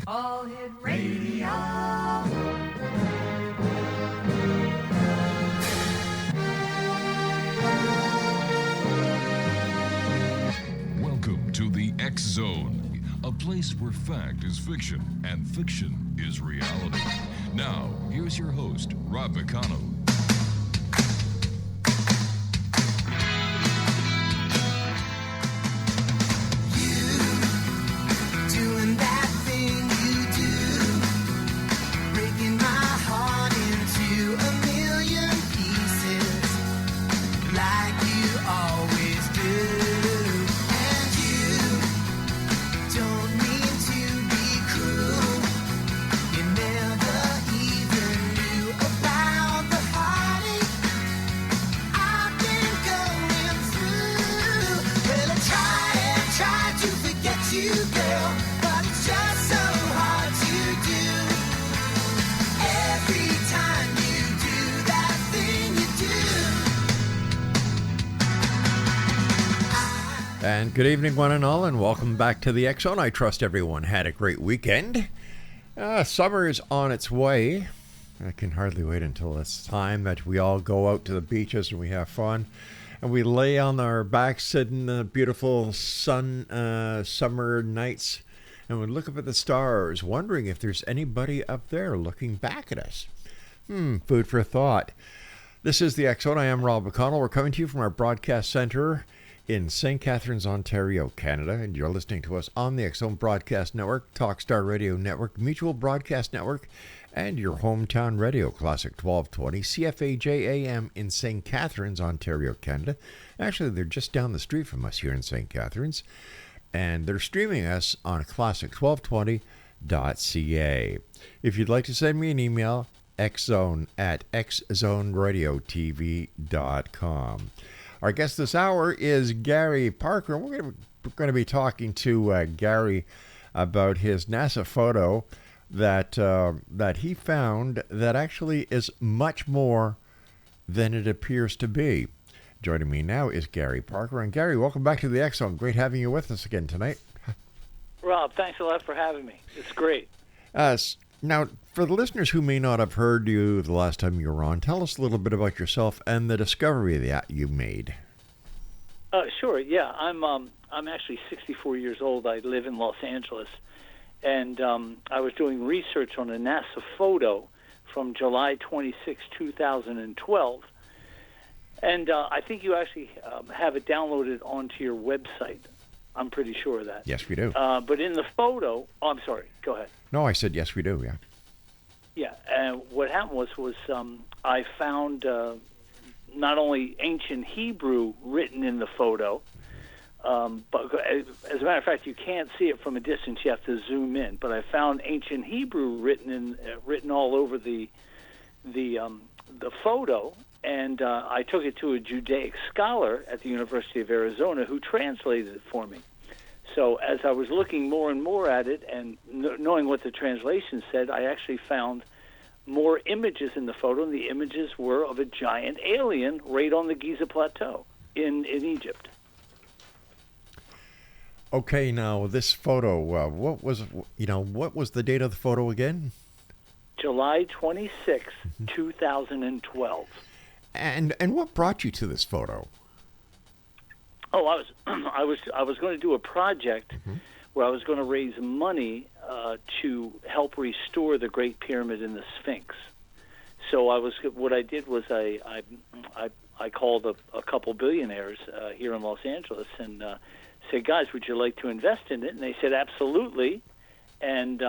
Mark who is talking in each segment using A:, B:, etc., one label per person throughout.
A: All Hit Radio.
B: Welcome to the X Zone, a place where fact is fiction and fiction is reality. Now, here's your host, Rob McConnell.
C: And good evening, one and all, and welcome back to the X Zone. I trust everyone had a great weekend. Summer is on its way. I can hardly wait until it's time that we all go out to the beaches and we have fun. And we lay on our backs in the beautiful summer nights and we look up at the stars, wondering if there's anybody up there looking back at us. Food for thought. This is the X Zone. I am Rob McConnell. We're coming to you from our broadcast center in St. Catharines, Ontario, Canada, and you're listening to us on the X Zone Broadcast Network, Talkstar Radio Network, Mutual Broadcast Network, and your hometown radio, Classic 1220, CFAJ-AM in St. Catharines, Ontario, Canada. Actually, they're just down the street from us here in St. Catharines, and they're streaming us on classic1220.ca. If you'd like to send me an email, xzone@xzoneradiotv.com. Our guest this hour is Gary Parker. We're going to be talking to Gary about his NASA photo that he found that actually is much more than it appears to be. Joining me now is Gary Parker. And Gary, welcome back to the X Zone. Great having you with us again tonight.
D: Rob, thanks a lot for having me. It's great.
C: Now, for the listeners who may not have heard you the last time you were on, tell us a little bit about yourself and the discovery that you made.
D: Sure. Yeah, I'm actually 64 years old. I live in Los Angeles, and I was doing research on a NASA photo from July 26, 2012, and I think you actually have it downloaded onto your website. I'm pretty sure of that.
C: Yes, we do.
D: But in the photo, I'm sorry. Go ahead.
C: No, I said yes, we do. Yeah.
D: Yeah, and what happened was I found not only ancient Hebrew written in the photo, but as a matter of fact, you can't see it from a distance. You have to zoom in. But I found ancient Hebrew written all over the photo, and I took it to a Judaic scholar at the University of Arizona who translated it for me. So as I was looking more and more at it and knowing what the translation said, I actually found more images in the photo, and the images were of a giant alien right on the Giza Plateau in Egypt.
C: Okay, now this photo, what was the date of the photo again?
D: July 26, 2012.
C: And what brought you to this photo?
D: Oh, I was going to do a project where I was going to raise money to help restore the Great Pyramid and the Sphinx. So what I did was I called a couple billionaires here in Los Angeles and said, guys, would you like to invest in it? And they said, absolutely. And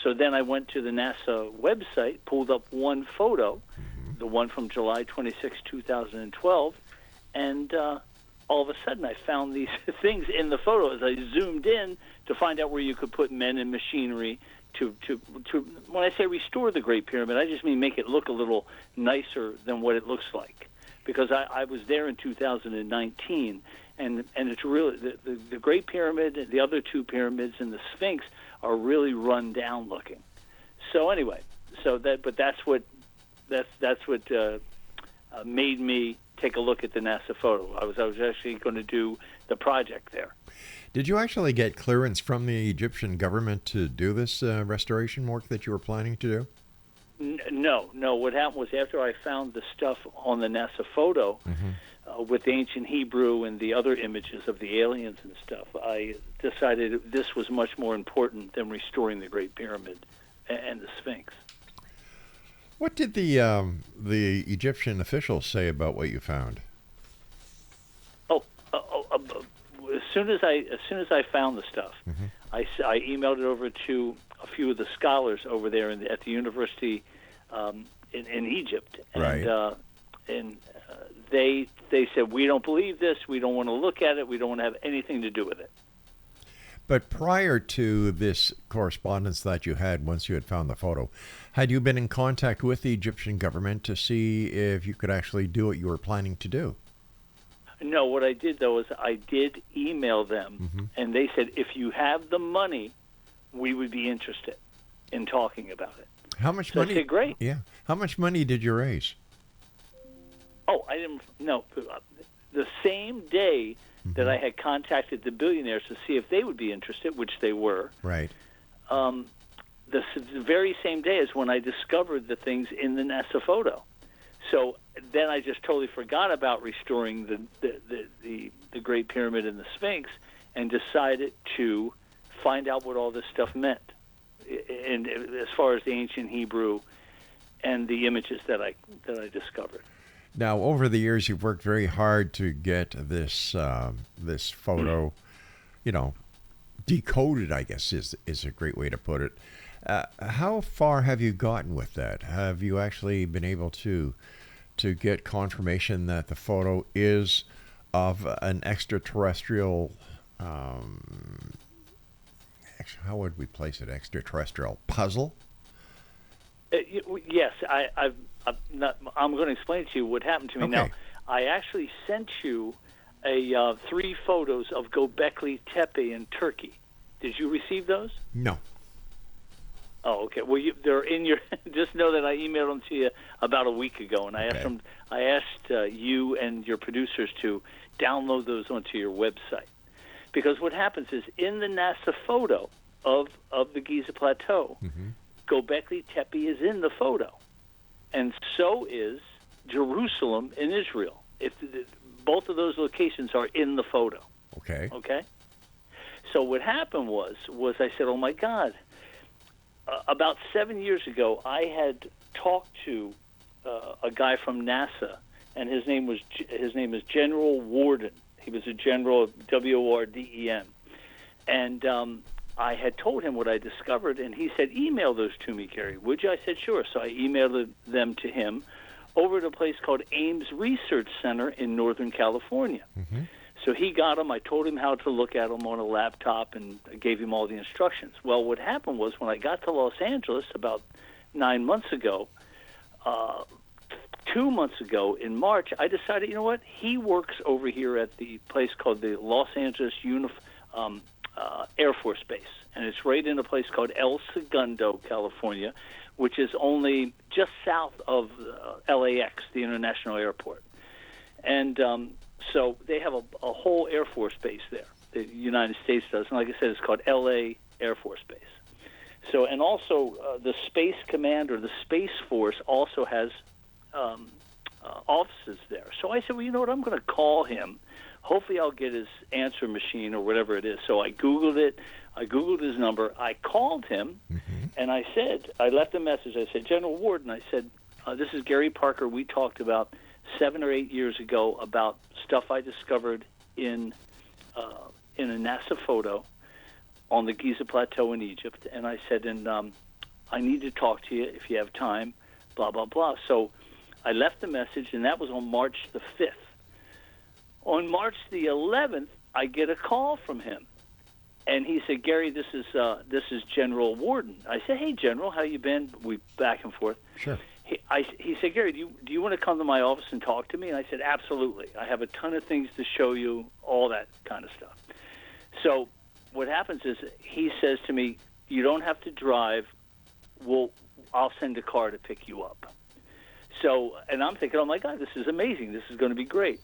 D: so then I went to the NASA website, pulled up one photo, the one from July 26, 2012, and all of a sudden I found these things in the photo as I zoomed in to find out where you could put men and machinery to when I say restore the Great Pyramid, I just mean make it look a little nicer than what it looks like. Because I was there in 2019, and it's really the Great Pyramid, the other two pyramids, and the Sphinx are really run down looking. So anyway, that's what made me take a look at the NASA photo. I was actually going to do the project there.
C: Did you actually get clearance from the Egyptian government to do this restoration work that you were planning to do?
D: No. What happened was after I found the stuff on the NASA photo with the ancient Hebrew and the other images of the aliens and stuff, I decided this was much more important than restoring the Great Pyramid and the Sphinx.
C: What did the Egyptian officials say about what you found?
D: As soon as I found the stuff, I emailed it over to a few of the scholars over there at the university in Egypt, and they said, we don't believe this, we don't want to look at it, we don't want to have anything to do with it.
C: But prior to this correspondence that you had, once you had found the photo, had you been in contact with the Egyptian government to see if you could actually do what you were planning to do?
D: No, what I did, though, is I did email them, and they said, if you have the money, we would be interested in talking about it.
C: How much money?
D: I said, great.
C: Yeah. How much money did you raise?
D: Oh, I didn't. No, the same day that I had contacted the billionaires to see if they would be interested, which they were.
C: Right.
D: The very same day is when I discovered the things in the NASA photo. So then I just totally forgot about restoring the Great Pyramid and the Sphinx, and decided to find out what all this stuff meant, and as far as the ancient Hebrew and the images that I discovered.
C: Now, over the years, you've worked very hard to get this photo, decoded, I guess is a great way to put it. How far have you gotten with that? Have you actually been able to get confirmation that the photo is of an extraterrestrial, how would we place it, extraterrestrial puzzle?
D: Yes, I'm going to explain to you what happened to me.
C: Okay.
D: Now, I actually sent you 3 photos of Göbekli Tepe in Turkey. Did you receive those?
C: No.
D: Oh, okay. Well, they're in your. Just know that I emailed them to you about a week ago, and I asked them. I asked you and your producers to download those onto your website, because what happens is in the NASA photo of the Giza Plateau, Göbekli Tepe is in the photo, and so is Jerusalem in Israel. Both of those locations are in the photo.
C: Okay.
D: Okay. So what happened was I said, oh my God. About 7 years ago, I had talked to a guy from NASA, and his name is General Warden. He was a general, W-O-R-D-E-N, and I had told him what I discovered, and he said, "Email those to me, Gary, would you?" I said, "Sure." So I emailed them to him over at a place called Ames Research Center in Northern California. So he got them. I told him how to look at them on a laptop and gave him all the instructions. Well, what happened was when I got to Los Angeles about 9 months ago, 2 months ago in March, I decided, you know what? He works over here at the place called the Los Angeles Air Force Base, and it's right in a place called El Segundo, California, which is only just south of LAX, the international airport. And so they have a whole Air Force base there. The United States does. And like I said, it's called L.A. Air Force Base. So, and also the Space Command or the Space Force also has offices there. So I said, well, you know what? I'm going to call him. Hopefully I'll get his answer machine or whatever it is. So I Googled it. I Googled his number. I called him, and I left a message. I said, General Warden, I said, this is Gary Parker. We talked about 7 or 8 years ago about stuff I discovered in a NASA photo on the Giza Plateau in Egypt. And I said, I need to talk to you if you have time, blah, blah, blah. So I left the message, and that was on March the 5th. On March the 11th, I get a call from him. And he said, Gary, this is General Warden. I said, hey, General, how you been? We back and forth.
C: Sure.
D: He said, Gary, do you want to come to my office and talk to me? And I said, absolutely. I have a ton of things to show you, all that kind of stuff. So what happens is he says to me, you don't have to drive. I'll send a car to pick you up. So, and I'm thinking, oh, my God, this is amazing. This is going to be great.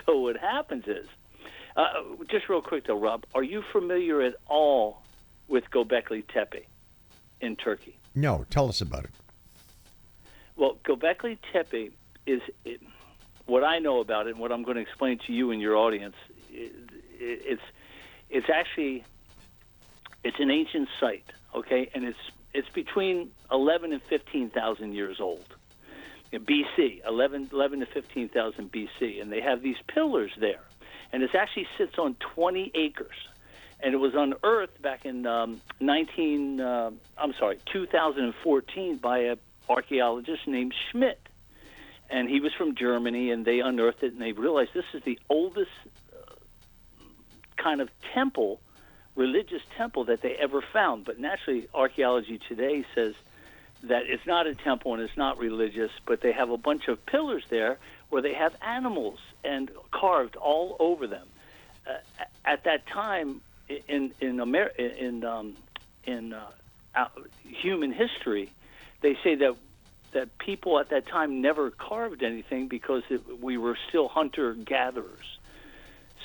D: So what happens is Just real quick, though, Rob, are you familiar at all with Göbekli Tepe in Turkey?
C: No, tell us about it.
D: Well, Göbekli Tepe is what I know about it, and what I'm going to explain to you and your audience. It's actually an ancient site, okay, and it's between 11 and 15,000 years old, BC, 11 to 15,000 BC, and they have these pillars there, and it actually sits on 20 acres, and it was unearthed back in 2014 by an archaeologist named Schmidt, and he was from Germany, and they unearthed it, and they realized this is the oldest kind of temple, religious temple that they ever found. But naturally, archaeology today says that it's not a temple and it's not religious, but they have a bunch of pillars there where they have animals and carved all over them. At that time in human history, they say that people at that time never carved anything because we were still hunter-gatherers.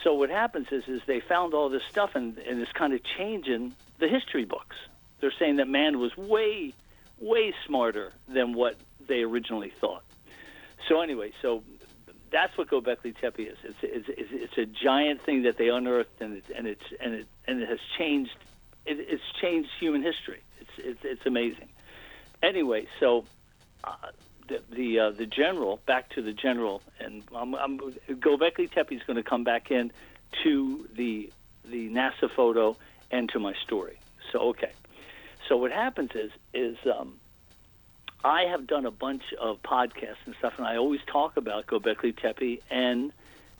D: So what happens is they found all this stuff, and it's kind of changing the history books. They're saying that man was way, way smarter than what they originally thought. So anyway, that's what Göbekli Tepe is. It's a giant thing that they unearthed, and it has changed. It's changed human history. It's amazing. Anyway, so the general, back to the general, and Göbekli Tepe is going to come back in to the NASA photo and to my story. So okay, so what happens is I have done a bunch of podcasts and stuff, and I always talk about Göbekli Tepe and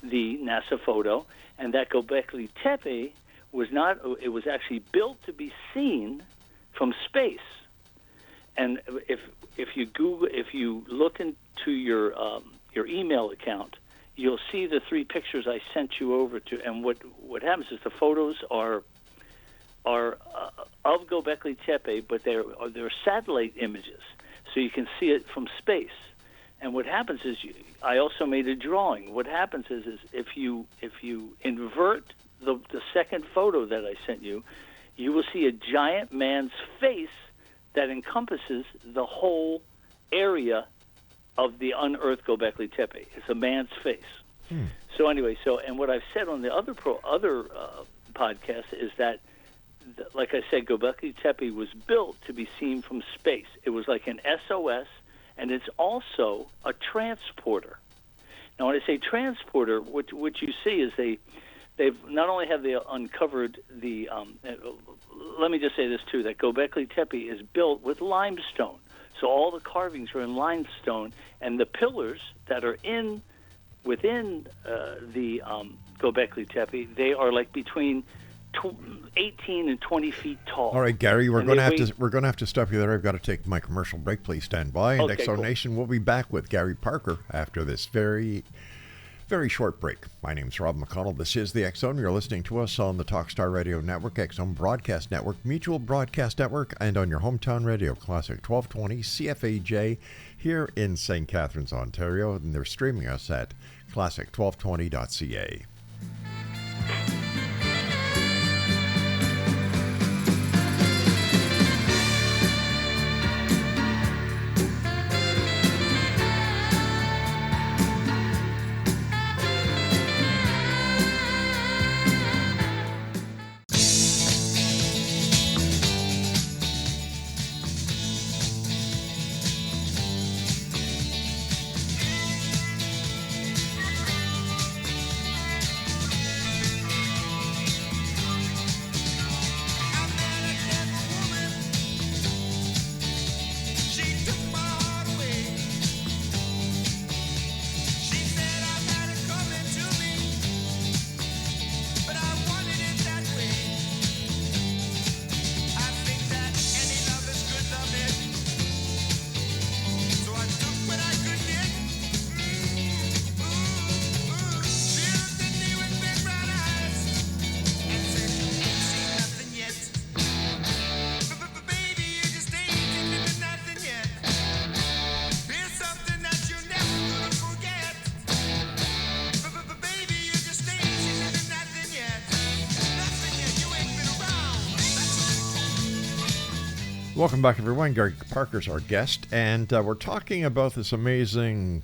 D: the NASA photo, and that Göbekli Tepe was actually built to be seen from space. And if you look into your email account, you'll see the 3 pictures I sent you over to. And what happens is the photos are of Göbekli Tepe, but they're satellite images, so you can see it from space. And what happens is I also made a drawing. What happens is if you invert the second photo that I sent you, you will see a giant man's face that encompasses the whole area of the unearthed Göbekli Tepe. It's a man's face. So anyway, and what I've said on the other podcast is that, like I said, Göbekli Tepe was built to be seen from space. It was like an SOS, and it's also a transporter. Now, when I say transporter, what you see is they've not only have they uncovered the let me just say this too, that Göbekli Tepe is built with limestone. So all the carvings are in limestone, and the pillars that are within the Göbekli Tepe, they are like between 18 and 20 feet tall.
C: All right, Gary, we're going to have to stop you there. I've got to take my commercial break. Please stand by. And
D: Okay,
C: Exo
D: cool.
C: Nation will be back with Gary Parker after this very, very short break. My name's Rob McConnell. This is the X Zone. You're listening to us on the Talkstar Radio Network, X Zone Broadcast Network, Mutual Broadcast Network, and on your hometown radio, Classic 1220 CFAJ here in St. Catharines, Ontario. And they're streaming us at classic1220.ca. Welcome back, everyone. Gary Parker's our guest, and we're talking about this amazing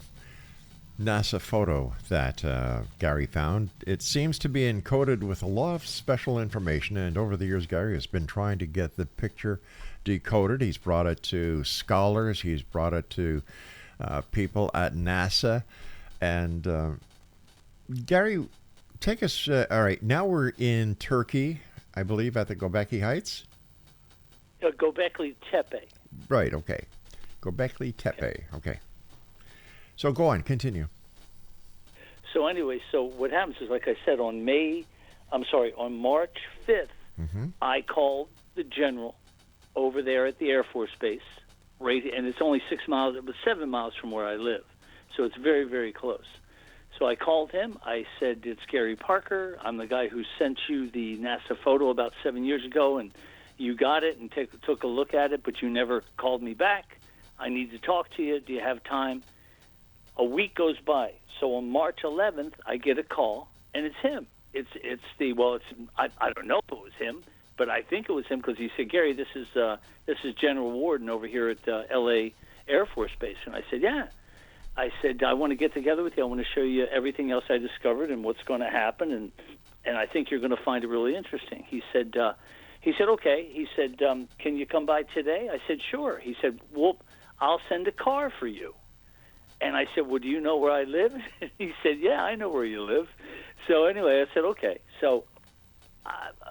C: NASA photo that Gary found. It seems to be encoded with a lot of special information, and over the years, Gary has been trying to get the picture decoded. He's brought it to scholars. He's brought it to people at NASA. And Gary, take us... all right, now we're in Turkey, I believe, at the Göbekli Heights.
D: Göbekli Tepe.
C: Right, okay. Göbekli Tepe, okay. So go on, continue.
D: So anyway, so what happens is, like I said, on March 5th, I called the general over there at the Air Force Base, right, and it's only 7 miles from where I live. So it's very, very close. So I called him. I said, it's Gary Parker. I'm the guy who sent you the NASA photo about 7 years ago, and you got it and took a look at it, but you never called me back. I need to talk to you. Do you have time? A week goes by. So on March 11th, I get a call, and it's him. I don't know if it was him, but I think it was him because he said, Gary, this is General Warden over here at L.A. Air Force Base. And I said, yeah. I said, I want to get together with you. I want to show you everything else I discovered and what's going to happen, and I think you're going to find it really interesting. He said, okay. He said, can you come by today? I said, sure. He said, well, I'll send a car for you. And I said, well, do you know where I live? He said, yeah, I know where you live. So anyway, I said, okay. So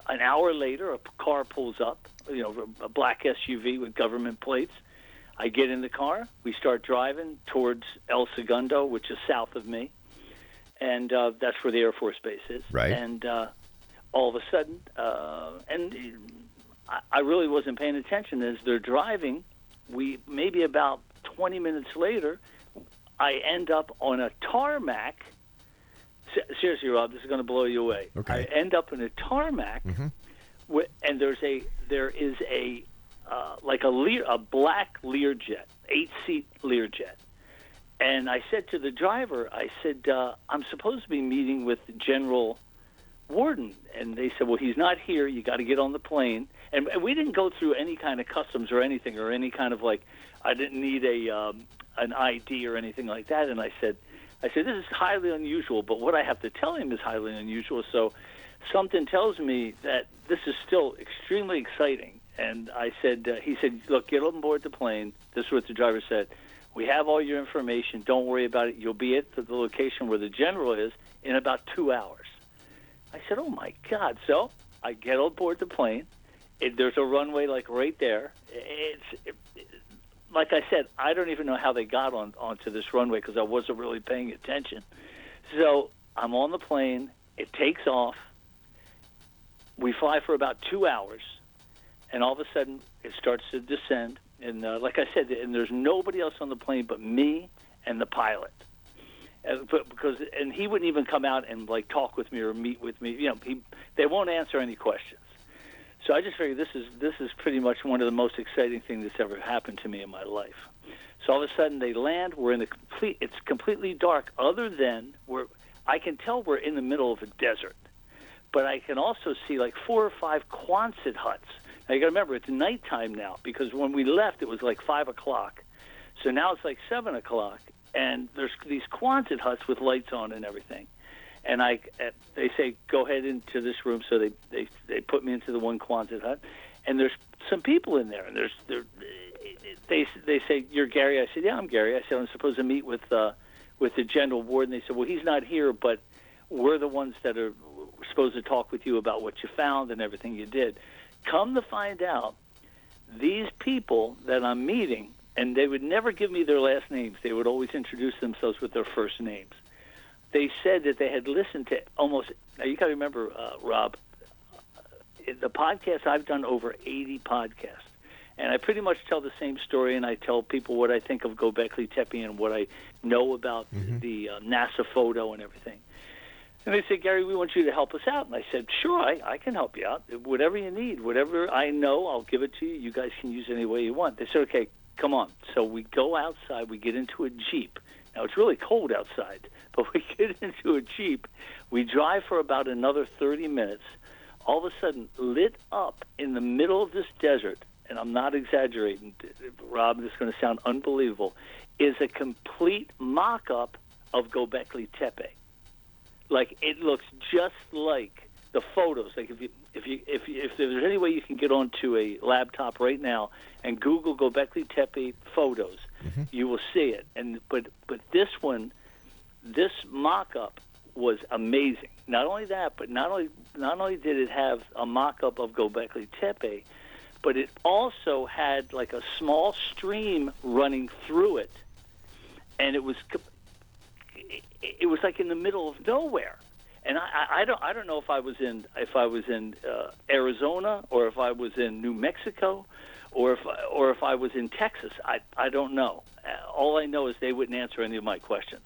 D: an hour later, a car pulls up, a black SUV with government plates. I get in the car. We start driving towards El Segundo, which is south of me. And that's where the Air Force Base is.
C: Right.
D: And all of a sudden, and I really wasn't paying attention as they're driving. Maybe about 20 minutes later, I end up on a tarmac. Seriously, Rob, this is going to blow you away.
C: Okay.
D: I end up in a tarmac, and there is a black Learjet, 8-seat Learjet. And I said to the driver, I'm supposed to be meeting with General Warden. And they said, well, he's not here. You got to get on the plane. And we didn't go through any kind of customs or anything, or any kind of I didn't need an ID or anything like that. And I said, this is highly unusual, but what I have to tell him is highly unusual. So something tells me that this is still extremely exciting. And I said, he said, look, get on board the plane. This is what the driver said. We have all your information. Don't worry about it. You'll be at the location where the general is in about 2 hours. I said, oh, my God. So I get on board the plane. There's a runway right there. Like I said, I don't even know how they got onto this runway because I wasn't really paying attention. So I'm on the plane. It takes off. We fly for about 2 hours. And all of a sudden, it starts to descend. And like I said, and there's nobody else on the plane but me and the pilot. And he wouldn't even come out and talk with me or meet with me. They won't answer any questions. So I just figured this is pretty much one of the most exciting things that's ever happened to me in my life. So all of a sudden they land. It's completely dark. Other than I can tell we're in the middle of a desert, but I can also see 4 or 5 Quonset huts. Now, you got to remember, it's nighttime now, because when we left, it was 5 o'clock. So now it's 7 o'clock, and there's these Quonset huts with lights on and everything. And they say, go ahead into this room. So they put me into the one Quonset hut, and there's some people in there. And they say, you're Gary? I said, yeah, I'm Gary. I said, I'm supposed to meet with the General Warden. They said, well, he's not here, but we're the ones that are supposed to talk with you about what you found and everything you did. Come to find out, these people that I'm meeting, and they would never give me their last names. They would always introduce themselves with their first names. They said that they had listened to now you got to remember, Rob, the podcast, I've done over 80 podcasts. And I pretty much tell the same story, and I tell people what I think of Göbekli Tepe and what I know about the NASA photo and everything. And they said, Gary, we want you to help us out. And I said, sure, I can help you out. Whatever you need, whatever I know, I'll give it to you. You guys can use it any way you want. They said, okay, come on. So we go outside. We get into a Jeep. Now, it's really cold outside, but we get into a Jeep. We drive for about another 30 minutes. All of a sudden, lit up in the middle of this desert, and I'm not exaggerating, Rob, this is going to sound unbelievable, is a complete mock-up of Göbekli Tepe. Like, it looks just like the photos. Like, if there's any way you can get onto a laptop right now and Google Göbekli Tepe photos, you will see it. But this one, this mock-up was amazing. Not only that, but not only did it have a mock-up of Göbekli Tepe, but it also had like a small stream running through it, and it was like in the middle of nowhere. And I don't know if I was in Arizona, or if I was in New Mexico, or if I was in Texas. I don't know. All I know is they wouldn't answer any of my questions.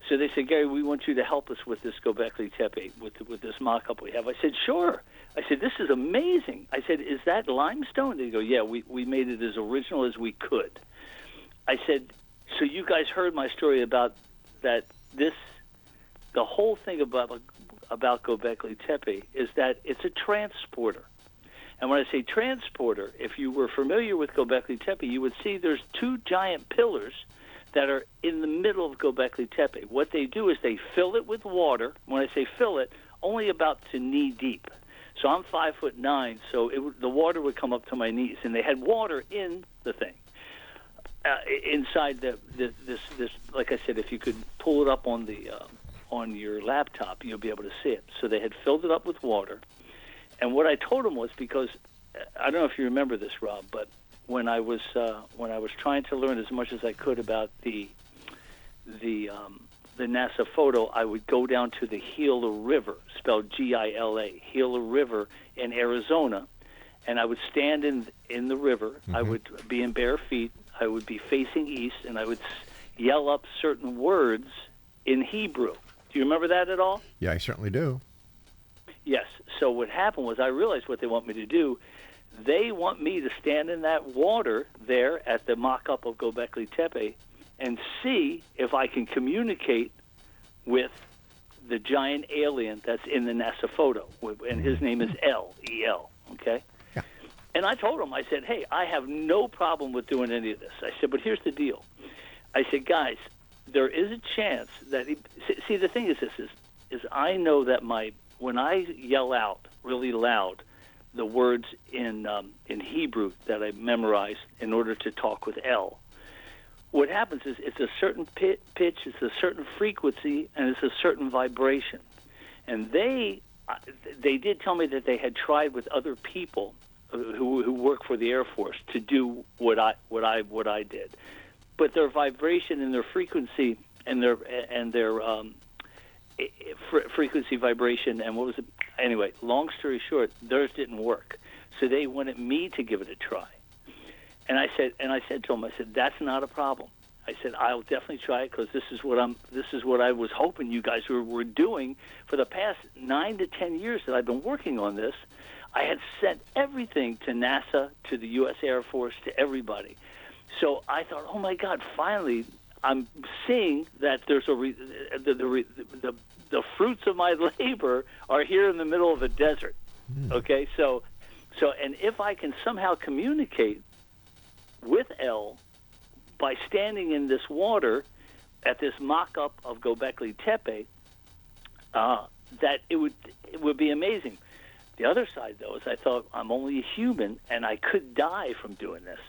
D: So they said, Gary, we want you to help us with this Göbekli Tepe, with this mock-up we have. I said, sure. I said, this is amazing. I said, is that limestone? They go, yeah, we made it as original as we could. I said, so you guys heard my story about that the whole thing about Göbekli Tepe is that it's a transporter. And when I say transporter, if you were familiar with Göbekli Tepe, you would see there's two giant pillars that are in the middle of Göbekli Tepe. What they do is they fill it with water. When I say fill it, only about to knee deep. So I'm 5'9", so the water would come up to my knees, and they had water in the thing. Inside this, like I said, if you could pull it up on your laptop, you'll be able to see it. So they had filled it up with water, and what I told them was, because I don't know if you remember this, Rob, but when I was trying to learn as much as I could about the NASA photo, I would go down to the Gila River, spelled Gila, Gila River in Arizona, and I would stand in the river. I would be in bare feet. I would be facing east, and I would yell up certain words in Hebrew. Do you remember that at all?
C: Yeah, I certainly do.
D: Yes. So what happened was I realized what they want me to do. They want me to stand in that water there at the mock-up of Göbekli Tepe and see if I can communicate with the giant alien that's in the NASA photo. And his name is E-L, okay?
C: Yeah.
D: And I told him, I said, hey, I have no problem with doing any of this. I said, but here's the deal. I said, guys, there is a chance that see, the thing is this, is I know that when I yell out really loud the words in Hebrew that I memorized in order to talk with L, what happens is it's a certain pitch, it's a certain frequency, and it's a certain vibration. And they did tell me that they had tried with other people who work for the Air Force to do what I did, but their vibration and their frequency and their frequency vibration and what was it? Anyway, long story short, theirs didn't work, so they wanted me to give it a try. And I said to him, I said, that's not a problem. I said, I'll definitely try it because this is what I was hoping you guys were doing for the past 9 to 10 years that I've been working on this. I had sent everything to NASA, to the U.S. Air Force, to everybody. So I thought, oh my God, finally I'm seeing that there's the fruits of my labor are here in the middle of a desert. Okay, so and if I can somehow communicate with L by standing in this water at this mock-up of Göbekli Tepe, that it would be amazing. The other side, though, is I thought I'm only a human and I could die from doing this.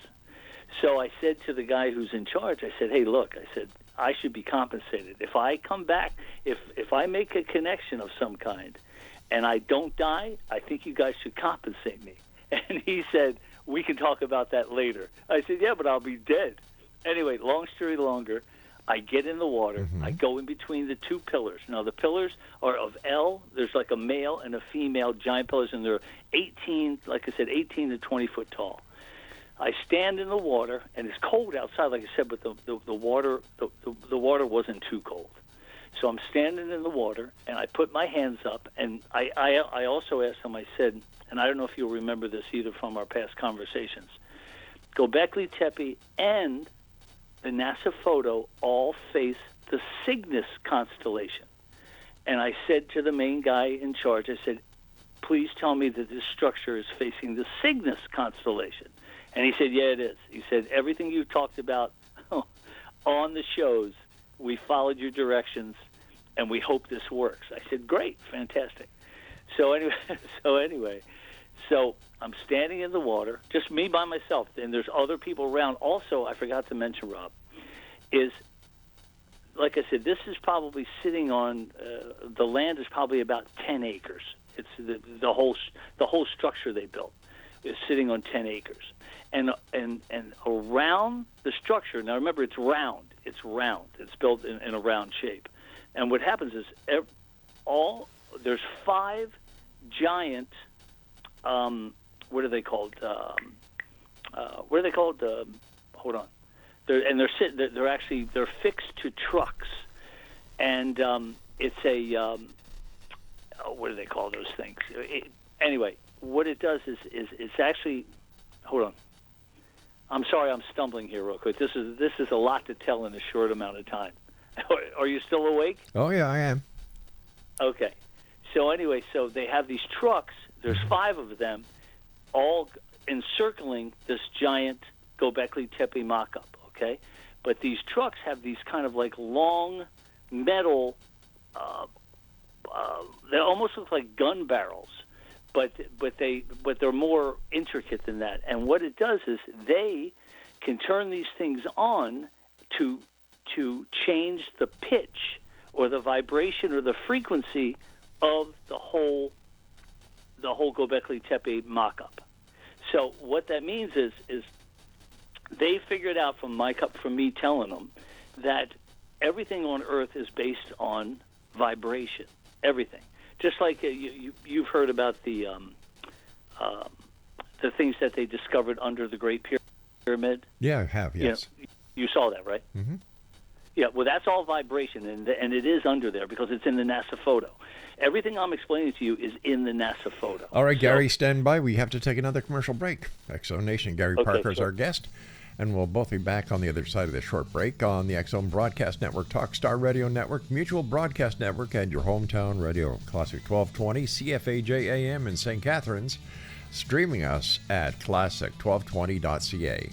D: So I said to the guy who's in charge, I said, hey, look, I said, I should be compensated. If I come back, if I make a connection of some kind and I don't die, I think you guys should compensate me. And he said, we can talk about that later. I said, yeah, but I'll be dead. Anyway, long story longer, I get in the water. I go in between the two pillars. Now, the pillars are of L. There's like a male and a female giant pillars, and they're 18, like I said, 18 to 20 foot tall. I stand in the water, and it's cold outside, like I said, but the water wasn't too cold. So I'm standing in the water, and I put my hands up, and I also asked him, I said, and I don't know if you'll remember this either from our past conversations, Göbekli Tepe and the NASA photo all face the Cygnus constellation. And I said to the main guy in charge, I said, please tell me that this structure is facing the Cygnus constellation. And he said, yeah, it is. He said, everything you talked about on the shows, we followed your directions, and we hope this works. I said, great, fantastic. So anyway, so I'm standing in the water, just me by myself, and there's other people around. Also, I forgot to mention, Rob, is, like I said, this is probably sitting on, the land is probably about 10 acres. It's the whole structure they built is sitting on 10 acres. And around the structure, now remember, it's round. It's built in a round shape. And what happens is there's 5 giant, what are they called? Hold on. They're fixed to trucks. And it's a, what do they call those things? Anyway, what it does is it's actually, hold on. I'm sorry, I'm stumbling here real quick. This is a lot to tell in a short amount of time. Are you still awake?
C: Oh, yeah, I am.
D: Okay. So anyway, so they have these trucks. There's 5 of them, all encircling this giant Göbekli Tepe mock-up, okay? But these trucks have these kind of like long metal, they almost look like gun barrels, but they're more intricate than that. And what it does is they can turn these things on to change the pitch or the vibration or the frequency of the whole Göbekli Tepe mock-up. So what that means is they figured out from me telling them that everything on Earth is based on vibration. Everything, just like you've heard about the things that they discovered under the Great Pyramid.
C: Yeah, I have. Yes,
D: you saw that, right?
C: Mm-hmm.
D: Yeah, well, that's all vibration, and it is under there because it's in the NASA photo. Everything I'm explaining to you is in the NASA photo.
C: All right, Gary, stand by. We have to take another commercial break. X-Zone Nation, Gary Parker is our guest, and we'll both be back on the other side of this short break on the X-Zone Broadcast Network, Talkstar Radio Network, Mutual Broadcast Network, and your hometown radio, Classic 1220, CFAJ AM in St. Catharines, streaming us at classic1220.ca.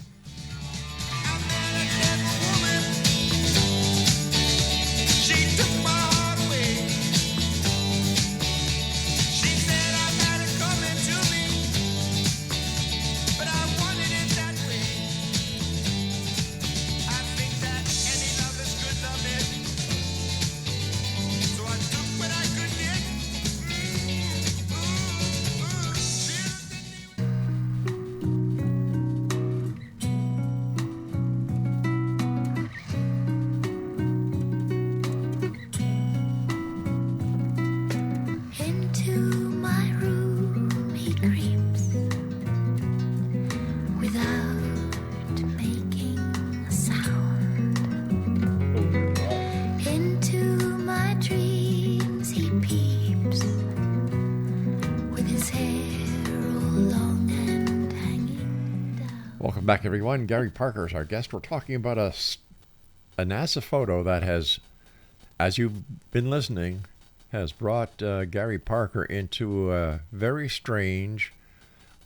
C: Welcome back, everyone. Gary Parker is our guest. We're talking about a NASA photo that has, as you've been listening, has brought Gary Parker into a very strange,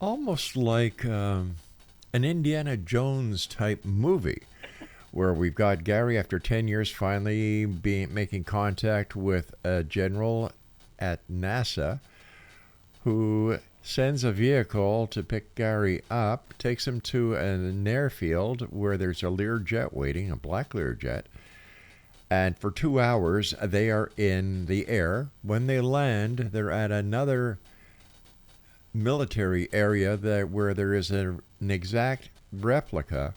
C: almost like an Indiana Jones type movie, where we've got Gary, after 10 years, finally making contact with a general at NASA who sends a vehicle to pick Gary up, takes him to an airfield where there's a Learjet waiting, a black Learjet, and for 2 hours they are in the air. When they land, they're at another military area where there is an exact replica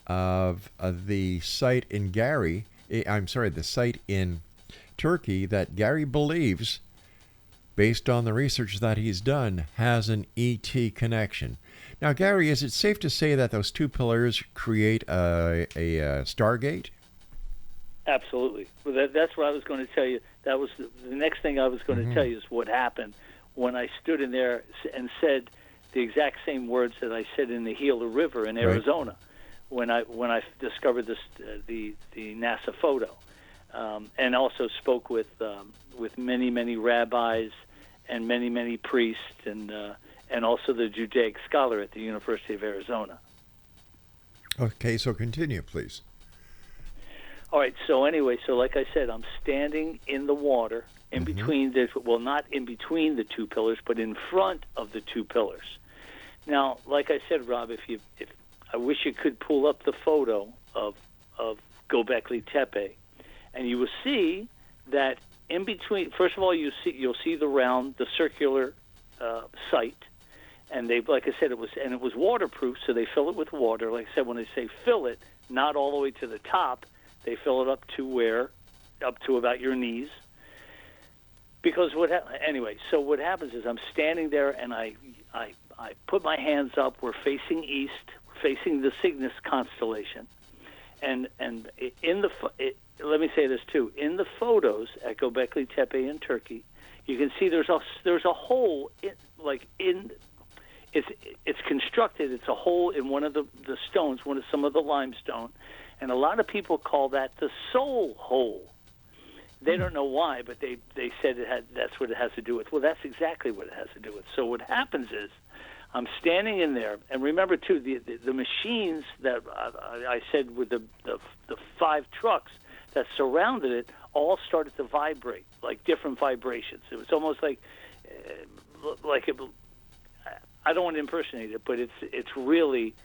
C: of the site in the site in Turkey that Gary believes, based on the research that he's done, has an ET connection. Now, Gary, is it safe to say that those 2 pillars create a stargate?
D: Absolutely. Well, that's what I was going to tell you. That was the next thing I was going to tell you is what happened when I stood in there and said the exact same words that I said in the Gila River in Arizona, when I discovered this the NASA photo, and also spoke with many rabbis and many priests and also the Judaic scholar at the University of Arizona.
C: Okay, so continue, please.
D: All right. So anyway, so like I said, I'm standing in the water in between the not in between the two pillars, but in front of the two pillars. Now, like I said, Rob, if I wish you could pull up the photo of Göbekli Tepe, and you will see that in between. First of all, you'll see the circular site, and they, like I said, it was waterproof, so they fill it with water. Like I said, when they say fill it, not all the way to the top, they fill it up to about your knees. Because anyway, so what happens is I'm standing there and I put my hands up. We're facing east, facing the Cygnus constellation, and let me say this too. In the photos at Göbekli Tepe in Turkey, you can see there's a hole it's constructed. It's a hole in one of the stones, some of the limestone, and a lot of people call that the soul hole. They don't know why, but they said that's what it has to do with. Well, that's exactly what it has to do with. So what happens is I'm standing in there, and remember, too, the machines that I said with the 5 trucks that surrounded it all started to vibrate, like different vibrations. It was almost like I don't want to impersonate it, but it's really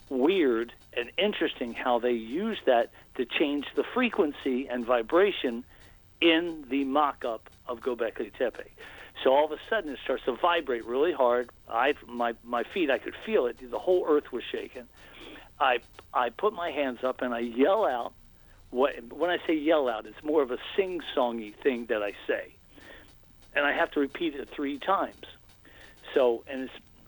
D: weird and interesting how they use that to change the frequency and vibration in the mock-up of Göbekli Tepe. So all of a sudden it starts to vibrate really hard. My feet, I could feel it. The whole earth was shaking. I put my hands up and I yell out. When I say yell out, it's more of a sing-songy thing that I say. And I have to repeat it 3 times. So,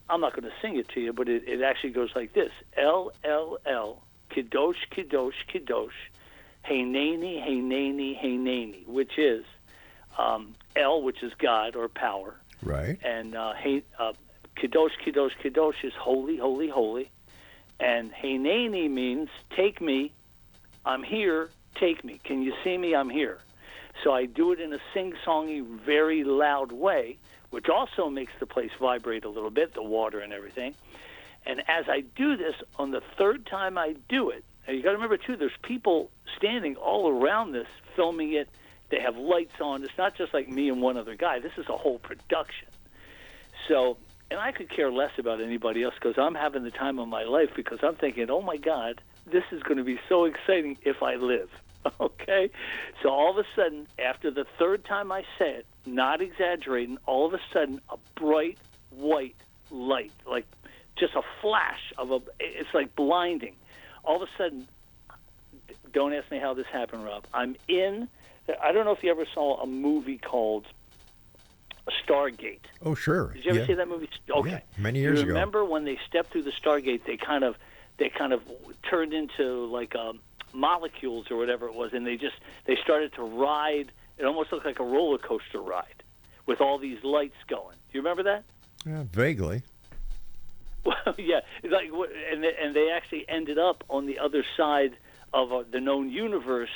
D: I'm not going to sing it to you, but it actually goes like this. L, Kadosh, Kadosh, Kadosh, Heineni, Heineni, Heineni, which is El, which is God or power.
C: Right.
D: And Kadosh, Kadosh, Kadosh is holy, holy, holy. And Heineni means take me, I'm here, take me. Can you see me? I'm here. So I do it in a sing-songy, very loud way, which also makes the place vibrate a little bit, the water and everything. And as I do this, on the 3rd time I do it, and you got to remember, too, there's people standing all around this, filming it. They have lights on. It's not just like me and one other guy. This is a whole production. So, and I could care less about anybody else because I'm having the time of my life because I'm thinking, oh, my God, this is going to be so exciting if I live. Okay? So all of a sudden, after the 3rd time I say it, not exaggerating, all of a sudden, a bright white light, like just a flash it's like blinding. All of a sudden, don't ask me how this happened, Rob. I don't know if you ever saw a movie called Stargate.
C: Oh, sure.
D: Did you ever see that movie? Okay.
C: Yeah, many years ago.
D: Remember when they stepped through the Stargate, they kind of turned into like molecules or whatever it was, and they started to ride. It almost looked like a roller coaster ride with all these lights going. Do you remember that?
C: Yeah, vaguely.
D: Well, yeah, and they actually ended up on the other side of the known universe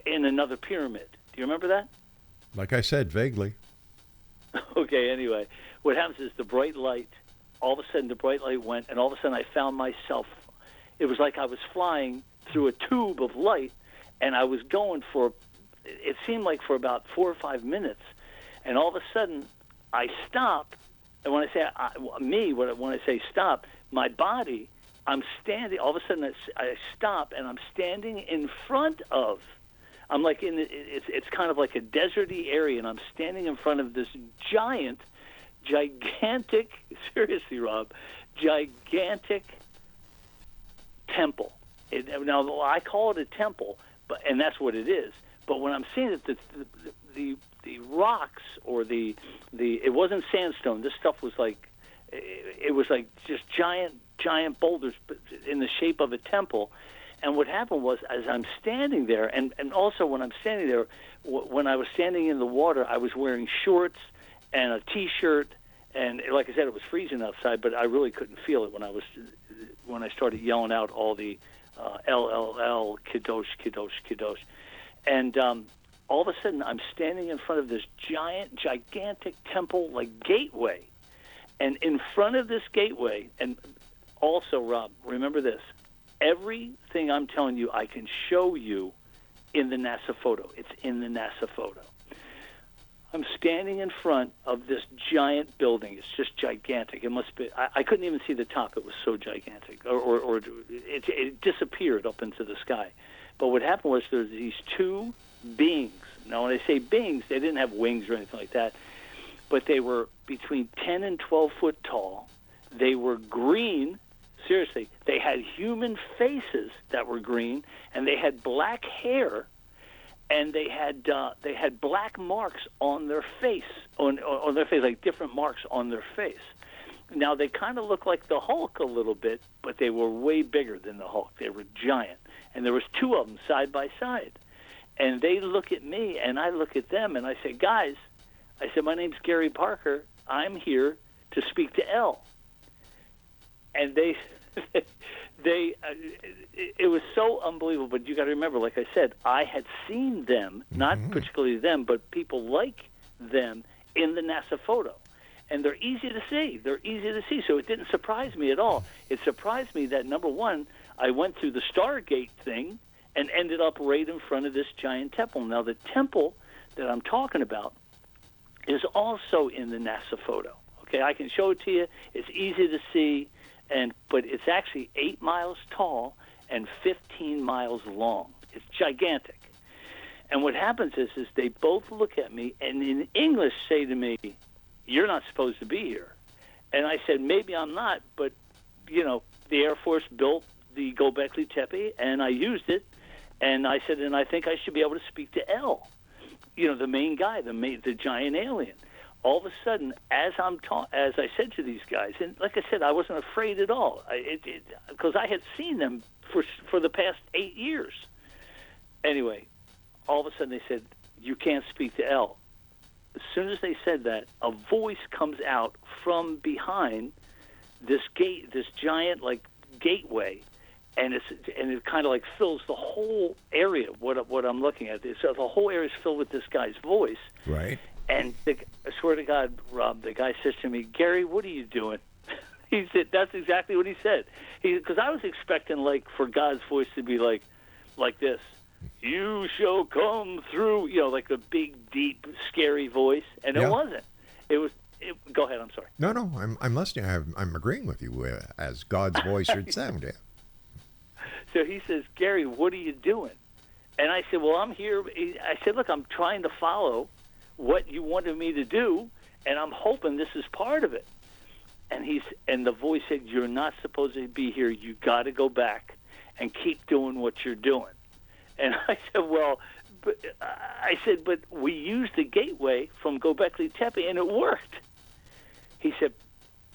D: in another pyramid. Do you remember that?
C: Like I said, vaguely.
D: Okay, anyway, what happens is the bright light, all of a sudden the bright light went, and all of a sudden I found myself, it was like I was flying through a tube of light, and I was going it seemed like for about 4 or 5 minutes, and all of a sudden I stopped. And when I say when I say stop, my body, I'm standing. All of a sudden, I stop, and I'm standing in front of. I'm like it's kind of like a deserty area, and I'm standing in front of this gigantic. Seriously, Rob, gigantic temple. Now I call it a temple, and that's what it is. But when I'm seeing it, the rocks or the it wasn't sandstone. This stuff was like it was like just giant boulders in the shape of a temple. And what happened was, as I'm standing there, and also when I'm standing there, when I was standing in the water, I was wearing shorts and a T-shirt, and like I said, it was freezing outside, but I really couldn't feel it when I started yelling out all the LLL, Kadosh, Kadosh, Kadosh, and all of a sudden I'm standing in front of this gigantic temple, like gateway, and in front of this gateway, and also, Rob, remember this. Everything I'm telling you, I can show you in the NASA photo. It's in the NASA photo. I'm standing in front of this giant building. It's just gigantic. It must be. I couldn't even see the top. It was so gigantic, or it disappeared up into the sky. But what happened was there's these two beings. Now, when I say beings, they didn't have wings or anything like that, but they were between 10 and 12 foot tall. They were green. Seriously, they had human faces that were green, and they had black hair. And they had black marks on their face, on their face, like different marks on their face. Now, they kind of look like the Hulk a little bit, but they were way bigger than the Hulk. They were giant. And there was two of them side by side. And they look at me, and I look at them, and I say, guys, I said, my name's Gary Parker. I'm here to speak to Elle. And they... it was so unbelievable, but you got to remember, like I said, I had seen them, not particularly them, but people like them in the NASA photo. And they're easy to see. So it didn't surprise me at all. It surprised me that, number one, I went through the Stargate thing and ended up right in front of this giant temple. Now, the temple that I'm talking about is also in the NASA photo. Okay, I can show it to you. It's easy to see. But it's actually 8 miles tall and 15 miles long. It's gigantic. And what happens is they both look at me and in English say to me, "You're not supposed to be here." And I said, "Maybe I'm not, but, the Air Force built the Göbekli Tepe, and I used it." And I said, "And I think I should be able to speak to Elle, the main guy, the giant alien." All of a sudden, as I said to these guys, and like I said, I wasn't afraid at all, because I had seen them for the past 8 years. Anyway, all of a sudden they said, "You can't speak to Elle." As soon as they said that, a voice comes out from behind this gate, this giant gateway, and it kind of fills the whole area. What I'm looking at, so the whole area is filled with this guy's voice.
C: Right.
D: And I swear to God, Rob, the guy says to me, "Gary, what are you doing?" He said, that's exactly what he said. Because I was expecting, for God's voice to be like this. "You shall come through," like a big, deep, scary voice. And it wasn't. Go ahead, I'm sorry.
C: No, I'm listening. I'm agreeing with you as God's voice should sound. Yeah.
D: So he says, "Gary, what are you doing?" And I said, "Well, I'm here." I said, "Look, I'm trying to follow what you wanted me to do, and I'm hoping this is part of it." And the voice said, "You're not supposed to be here. You got to go back and keep doing what you're doing." And I said, but we used the gateway from Göbekli Tepe, and it worked." He said,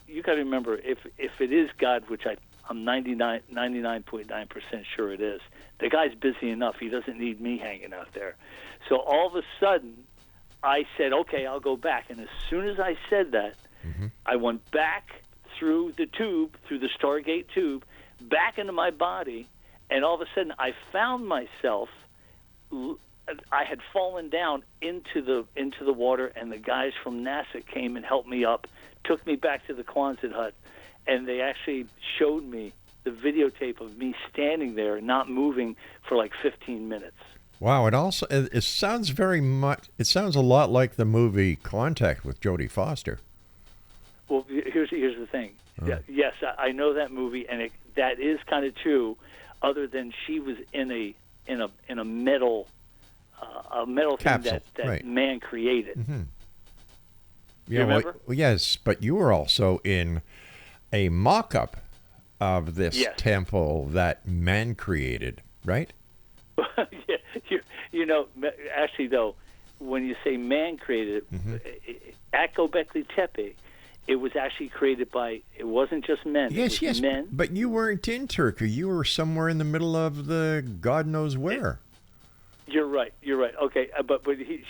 D: "You got to remember, if it is God, which I'm 99.9% sure it is, the guy's busy enough. He doesn't need me hanging out there." So all of a sudden, I said, "Okay, I'll go back." And as soon as I said that, I went back through the Stargate tube, back into my body, and all of a sudden I found myself, I had fallen down into the water, and the guys from NASA came and helped me up, took me back to the Quonset hut, and they actually showed me the videotape of me standing there, not moving for 15 minutes.
C: Wow, it sounds a lot like the movie Contact with Jodie Foster. Well,
D: here's the thing. Oh. Yes, I know that movie, and that is kind of true. Other than she was in a metal capsule thing that man created.
C: Mm-hmm.
D: Yeah, remember?
C: Well, yes, but you were also in a mock-up of this temple that man created, right?
D: Yeah, actually, though, when you say man created, at Göbekli Tepe, it was actually created by, it wasn't just men.
C: Yes,
D: men.
C: But you weren't in Turkey. You were somewhere in the middle of the God knows where.
D: You're right. Okay, but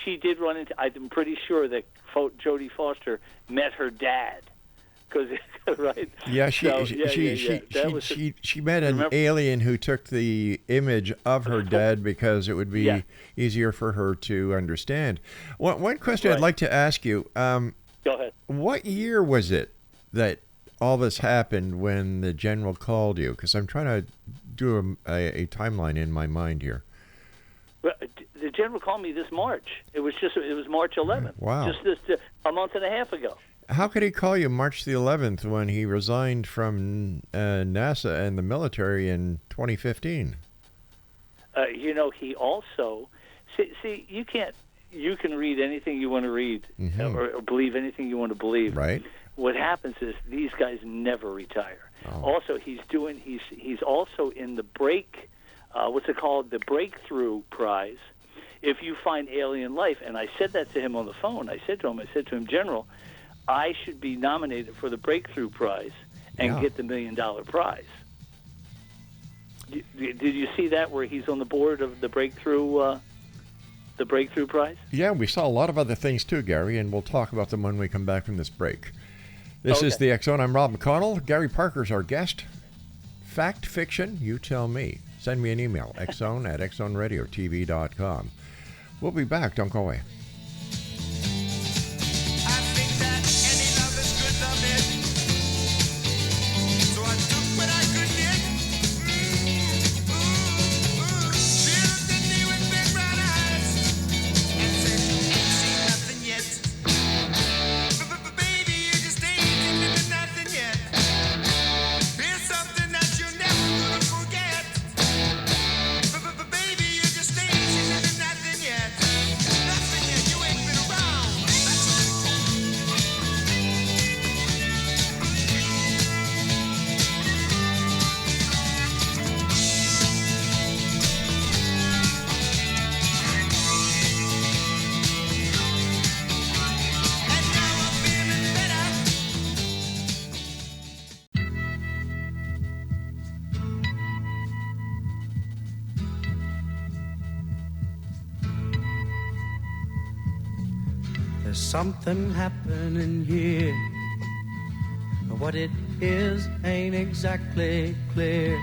D: she did run into, I'm pretty sure that Jodie Foster met her dad. Right?
C: Yeah, she met an alien who took the image of her dad because it would be easier for her to understand. One question I'd like to ask you.
D: Go ahead.
C: What year was it that all this happened when the general called you? Because I'm trying to do a timeline in my mind here.
D: Well, the general called me this March. It was March 11th.
C: Wow.
D: Just a month and a half ago.
C: How could he call you March the 11th when he resigned from NASA and the military in 2015?
D: He also see you can read anything you want to read, or believe anything you want to believe.
C: Right.
D: What happens is these guys never retire.
C: Oh.
D: Also, he's also in the what's it called, the Breakthrough Prize. If you find alien life, and I said that to him on the phone. I said to him, General, I should be nominated for the Breakthrough Prize and get the $1 million prize. Did you see that, where he's on the board of the Breakthrough Prize?
C: Yeah, we saw a lot of other things too, Gary, and we'll talk about them when we come back from this break. This is the X-Zone. I'm Rob McConnell. Gary Parker's our guest. Fact, fiction, you tell me. Send me an email, xzone@xzoneradiotv.com. We'll be back. Don't go away.
E: There's something happening here. What it is ain't exactly clear.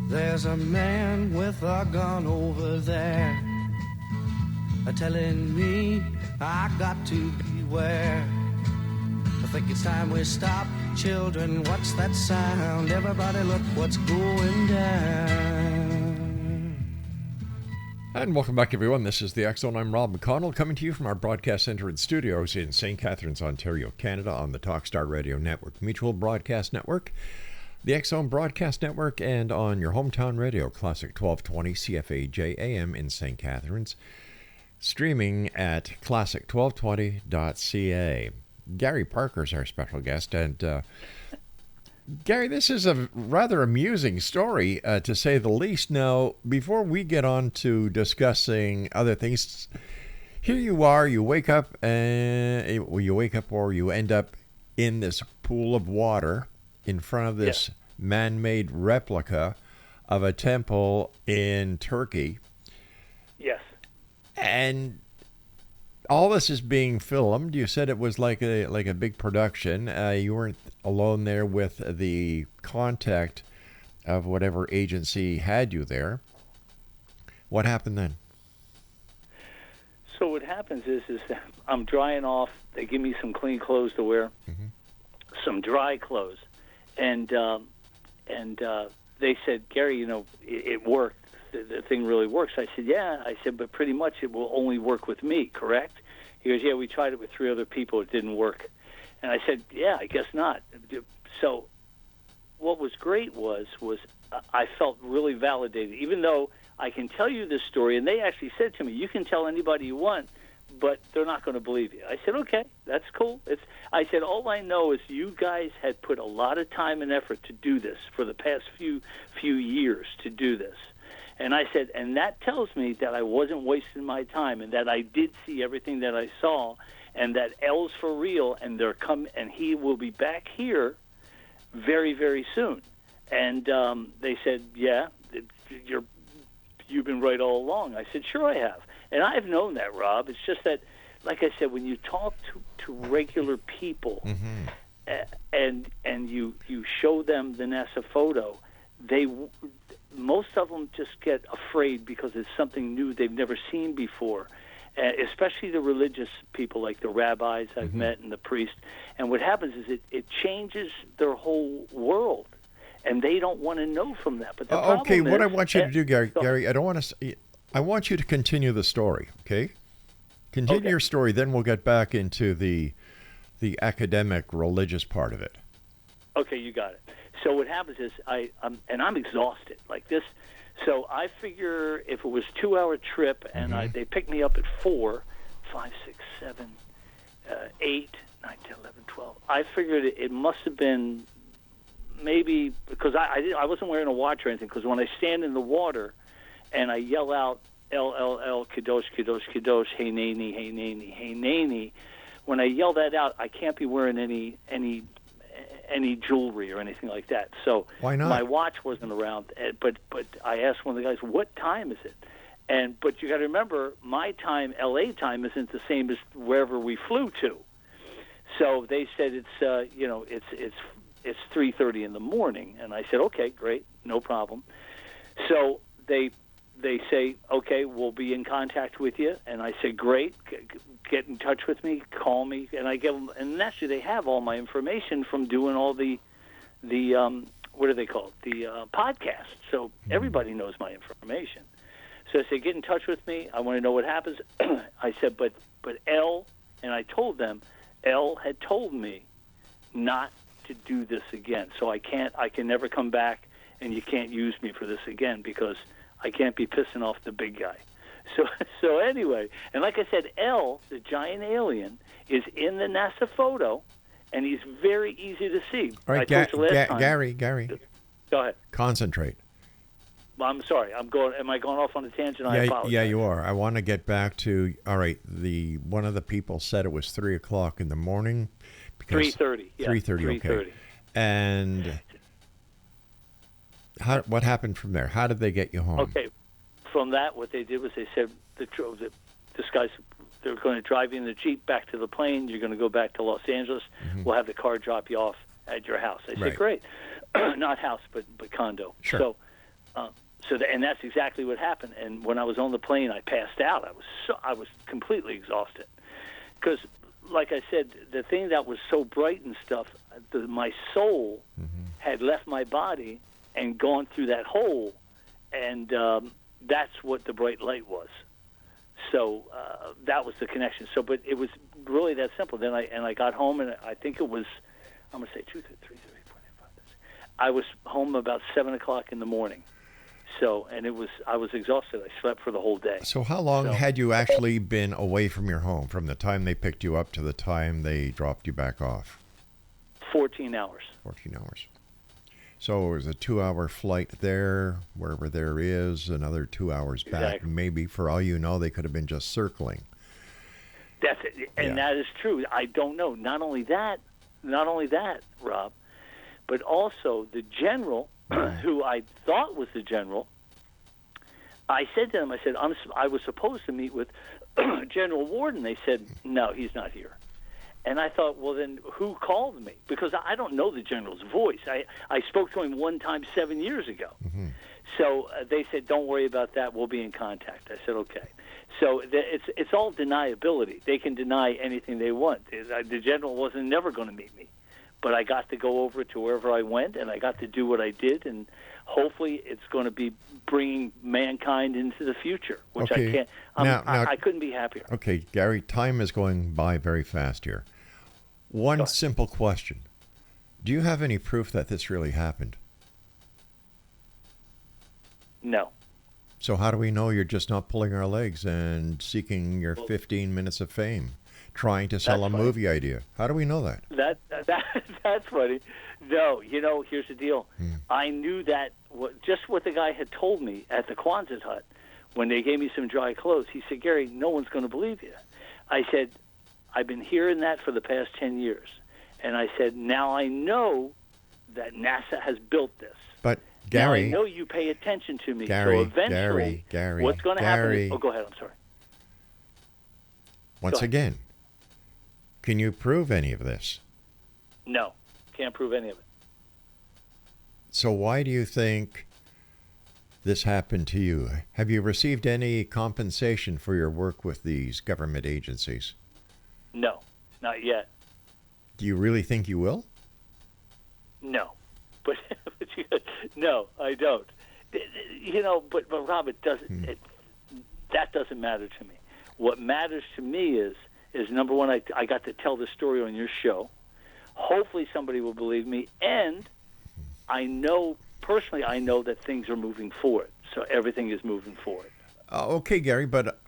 E: There's a man with a gun over there, telling me I got to beware. I think it's time we stop. Children, what's that sound? Everybody look what's going down.
C: And welcome back, everyone. This is the X-Zone. I'm Rob McConnell, coming to you from our broadcast center and studios in St. Catharines, Ontario, Canada, on the Talkstar Radio Network, Mutual Broadcast Network, the X-Zone Broadcast Network, and on your hometown radio, Classic 1220 CFAJ AM in St. Catharines, streaming at classic1220.ca. Gary Parker's our special guest, and Gary, this is a rather amusing story, to say the least. Now, before we get on to discussing other things, here you are, you wake up or you end up in this pool of water in front of this man-made replica of a temple in Turkey.
D: Yes.
C: And all this is being filmed. You said it was like a big production. You weren't alone there with the contact of whatever agency had you there. What happened then?
D: So what happens is that I'm drying off. They give me some clean clothes to wear, some dry clothes, and they said, Gary, it worked. The thing really works. I said, yeah. I said, but pretty much it will only work with me, correct? He goes, yeah, we tried it with 3 other people. It didn't work. And I said, yeah, I guess not. So what was great was I felt really validated, even though I can tell you this story. And they actually said to me, you can tell anybody you want, but they're not going to believe you. I said, okay, that's cool. I said, all I know is you guys had put a lot of time and effort to do this for the past few years to do this. And I said, and that tells me that I wasn't wasting my time, and that I did see everything that I saw, and that L's for real, and and he will be back here very, very soon. And they said, yeah, you've been right all along. I said, sure I have. And I've known that, Rob. It's just that, like I said, when you talk to regular people, and you show them the NASA photo, most of them just get afraid because it's something new they've never seen before. especially the religious people like the rabbis I've met and the priests. And what happens is it changes their whole world, and they don't want to know from that. But the problem
C: okay, what
D: is,
C: I want you to do, Gary, I don't want to. I want you to continue the story. Okay, continue your story. Then we'll get back into the academic religious part of it.
D: Okay, you got it. So what happens is I'm exhausted like this. So I figure if it was 2-hour trip and they picked me up at 4, 5, 6, 7, 8, 9, 10, 11, 12. I figured it must have been maybe because I wasn't wearing a watch or anything, because when I stand in the water and I yell out El, Kadosh, Kadosh, Kadosh, Hey Nani, Hey Nani, Hey Nani, when I yell that out, I can't be wearing any jewelry or anything like that. So
C: why not?
D: My watch wasn't around, but I asked one of the guys, "What time is it?" But you got to remember, my time, LA time, isn't the same as wherever we flew to. So they said it's 3:30 in the morning, and I said, "Okay, great, no problem." So they say, "Okay, we'll be in contact with you," and I said, "Great. Get in touch with me, call me," and I give them. And actually, they have all my information from doing all the what do they call it? The podcasts. So everybody knows my information. So I said, "Get in touch with me. I want to know what happens." I said, "But Elle," and I told them, Elle had told me not to do this again. So I can never come back, and you can't use me for this again because I can't be pissing off the big guy. So anyway, and like I said, L, the giant alien, is in the NASA photo, and he's very easy to see.
C: All right, Gary.
D: Go ahead.
C: Concentrate.
D: Well, I'm sorry. Am I going off on a tangent? I apologize.
C: Yeah, you are. I want to get back to. All right. One of the people said it was 3:00 in the morning.
D: 3:30. Yeah,
C: 3:30. Okay. And what happened from there? How did they get you home?
D: Okay. From that, what they did was they said this guy's they're going to drive you in the Jeep back to the plane. You're going to go back to Los Angeles. We'll have the car drop you off at your house. I said, great. Not house, but condo.
C: Sure.
D: And that's exactly what happened. And when I was on the plane, I passed out. I was completely exhausted because, like I said, the thing that was so bright and stuff, my soul had left my body and gone through that hole, and that's what the bright light was. So that was the connection. So, but it was really that simple. Then I got home, and I think it was, I'm going to say 2, 3, 4, 5, 6. I was home about 7:00 in the morning. So, and I was exhausted. I slept for the whole day.
C: So how long had you actually been away from your home, from the time they picked you up to the time they dropped you back off?
D: 14 hours.
C: 14 hours. So it was a 2-hour flight there, wherever there is, another 2 hours back.
D: Exactly.
C: Maybe, for all you know, they could have been just circling.
D: That's it. And that is true. I don't know. Not only that, Rob, but also the general, who I thought was the general, I said to them, I was supposed to meet with General Warden. They said, no, he's not here. And I thought, well, then who called me? Because I don't know the general's voice. I spoke to him one time 7 years ago. So they said, don't worry about that. We'll be in contact. I said, okay. So it's all deniability. They can deny anything they want. The general wasn't never going to meet me. But I got to go over to wherever I went, and I got to do what I did, and hopefully it's going to be bringing mankind into the future, which I can't. I couldn't be happier.
C: Okay, Gary, time is going by very fast here. One simple question. Do you have any proof that this really happened?
D: No.
C: So how do we know you're just not pulling our legs and seeking your 15 minutes of fame, trying to sell a movie idea? How do we know that?
D: That's funny. No, here's the deal. I knew that just what the guy had told me at the Quonset hut when they gave me some dry clothes. He said, Gary, no one's going to believe you. I said, I've been hearing that for the past 10 years. And I said, now I know that NASA has built this.
C: But, Gary...
D: Now I know you pay attention to me.
C: Gary,
D: so eventually,
C: Gary,
D: what's going to happen is... Oh, go ahead. I'm sorry.
C: Once again, can you prove any of this?
D: No. Can't prove any of it.
C: So why do you think this happened to you. Have you received any compensation for your work with these government agencies?
D: No, not yet.
C: Do you really think you will?
D: No, but no, I don't. You know, but Rob, it doesn't. That doesn't matter to me. What matters to me is number one, I got to tell the story on your show. Hopefully, somebody will believe me, and I know personally, I know that things are moving forward. So everything is moving forward.
C: Okay, Gary, but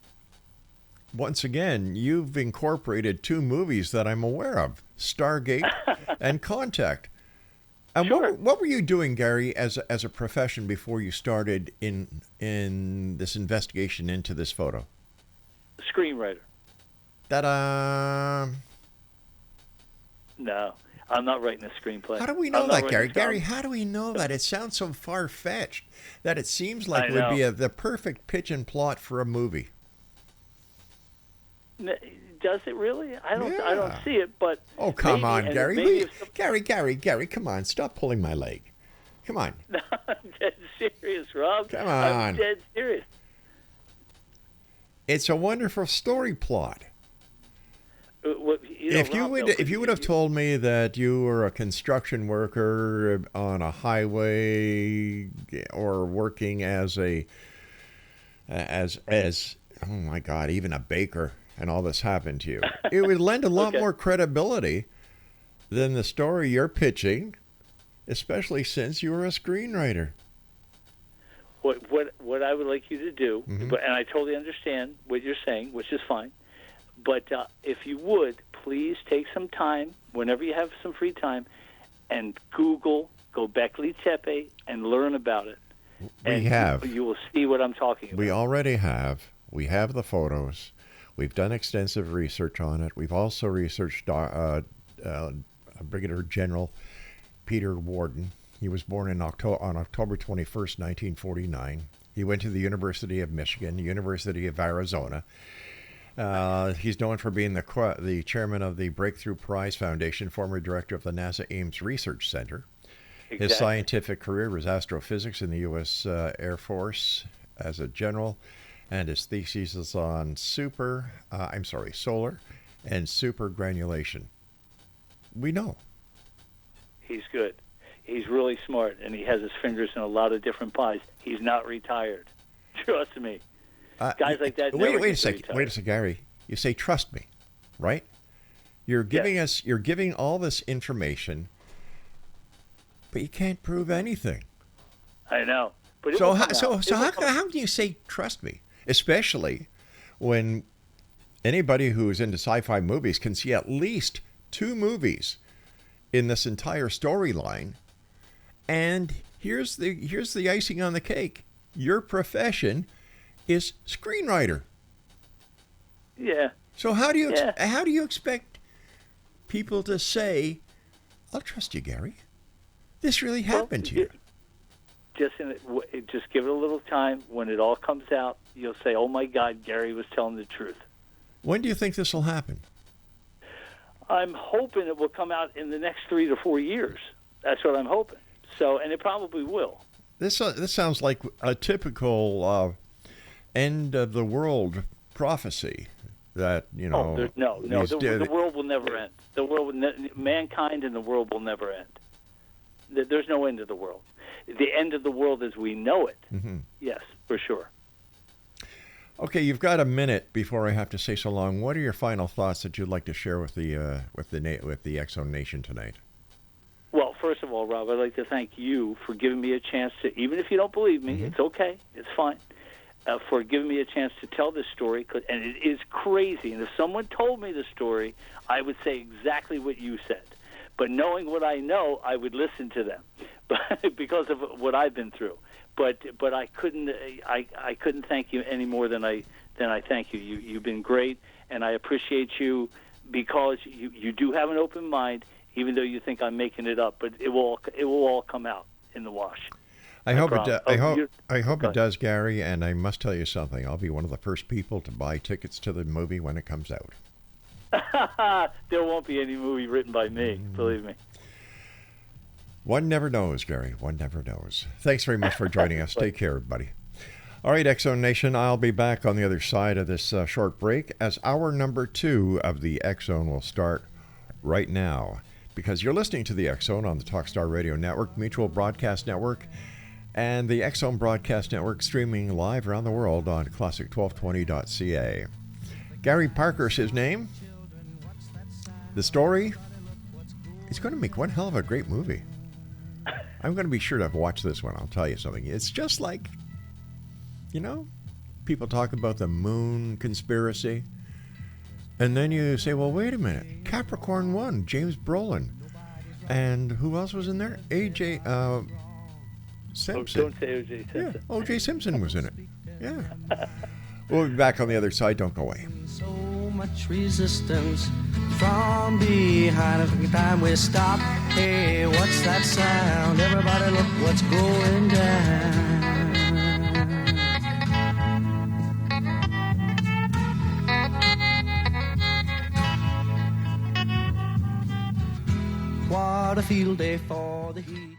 C: once again, you've incorporated two movies that I'm aware of, Stargate and Contact. And
D: Sure.
C: what were you doing, Gary, as a profession before you started in this investigation into this photo?
D: Screenwriter.
C: Ta-da!
D: No, I'm not writing a screenplay.
C: How do we know
D: I'm not
C: that, Gary?
D: writing
C: Gary,
D: something.
C: how do we know that? It sounds so far-fetched that it seems like
D: I
C: it would be
D: know.
C: the perfect pitch and plot for a movie.
D: Does it really? I don't
C: Yeah.
D: see it, but
C: Oh, come
D: maybe,
C: on,
D: and
C: Gary.
D: maybe if
C: Gary, come on. Stop pulling my leg. Come on.
D: I'm dead serious, Rob.
C: Come
D: I'm
C: on.
D: dead serious.
C: It's a wonderful story plot. If you would have told me that you were a construction worker on a highway or working as oh my God, even a baker, and all this happened to you, it would lend a lot more credibility than the story you're pitching, especially since you were a screenwriter.
D: What I would like you to do, and I totally understand what you're saying, which is fine, but if you would, please take some time, whenever you have some free time, and Google Göbekli Tepe and learn about it.
C: We have.
D: You will see what I'm talking about.
C: We already have. We have the photos. We've done extensive research on it. We've also researched Brigadier General Peter Warden. He was born on October 21st, 1949. He went to the University of Michigan, the University of Arizona. He's known for being the chairman of the Breakthrough Prize Foundation, former director of the NASA Ames Research Center.
D: Exactly.
C: His scientific career was astrophysics in the U.S. Air Force as a general, and his thesis is on solar and super granulation. We know.
D: He's good. He's really smart, and he has his fingers in a lot of different pies. He's not retired. Trust me. Guys like that.
C: Wait
D: never
C: a
D: get
C: second.
D: retired.
C: Wait a second, Gary. You say trust me, right? You're giving You're giving all this information, but you can't prove anything.
D: I know. But it
C: So
D: will come out. It will come out.
C: how do you say trust me? Especially when anybody who is into sci-fi movies can see at least two movies in this entire storyline. And here's the icing on the cake. Your profession is screenwriter.
D: Yeah.
C: So how do you expect people to say, "I'll trust you, Gary"? This really happened to you.
D: Just give it a little time. When it all comes out, you'll say, "Oh my God, Gary was telling the truth."
C: When do you think this will happen?
D: I'm hoping it will come out in the next 3 to 4 years. That's what I'm hoping. So, and it probably will.
C: This sounds like a typical end of the world prophecy that
D: The world will never end. Mankind and the world will never end. There's no end of the world. The end of the world as we know it.
C: Mm-hmm.
D: Yes, for sure.
C: Okay, you've got a minute before I have to say so long. What are your final thoughts that you'd like to share with the X-Zone Nation tonight?
D: Well, first of all, Rob, I'd like to thank you for giving me a chance to, even if you don't believe me, it's okay, it's fine, for giving me a chance to tell this story. And it is crazy. And if someone told me the story, I would say exactly what you said. But knowing what I know, I would listen to them, because of what I've been through. But I couldn't thank you any more than I thank you. You've been great, and I appreciate you because you do have an open mind, even though you think I'm making it up. But it will all come out in the wash.
C: I hope it does,
D: Go
C: Gary. And I must tell you something. I'll be one of the first people to buy tickets to the movie when it comes out.
D: There won't be any movie written by me, believe me.
C: One never knows, Gary. One never knows. Thanks very much for joining us. Take care, buddy. All right, X-Zone Nation, I'll be back on the other side of this short break as hour number 2 of the X-Zone will start right now, because you're listening to the X-Zone on the Talkstar Radio Network, Mutual Broadcast Network, and the X-Zone Broadcast Network, streaming live around the world on classic1220.ca. Gary Parker's his name. The story, he's going to make one hell of a great movie. I'm going to be sure to watch this one. I'll tell you something. It's just like, you know, people talk about the moon conspiracy. And then you say, well, wait a minute. Capricorn 1, James Brolin. And who else was in there? A.J. Simpson.
D: Oh, don't say O.J. Simpson.
C: Yeah, O.J. Simpson was in it. Yeah. We'll be back on the other side. Don't go away.
E: So much resistance from behind. Every time we stop, hey, what's that sound? Everybody look what's going down. What a field day for the heat.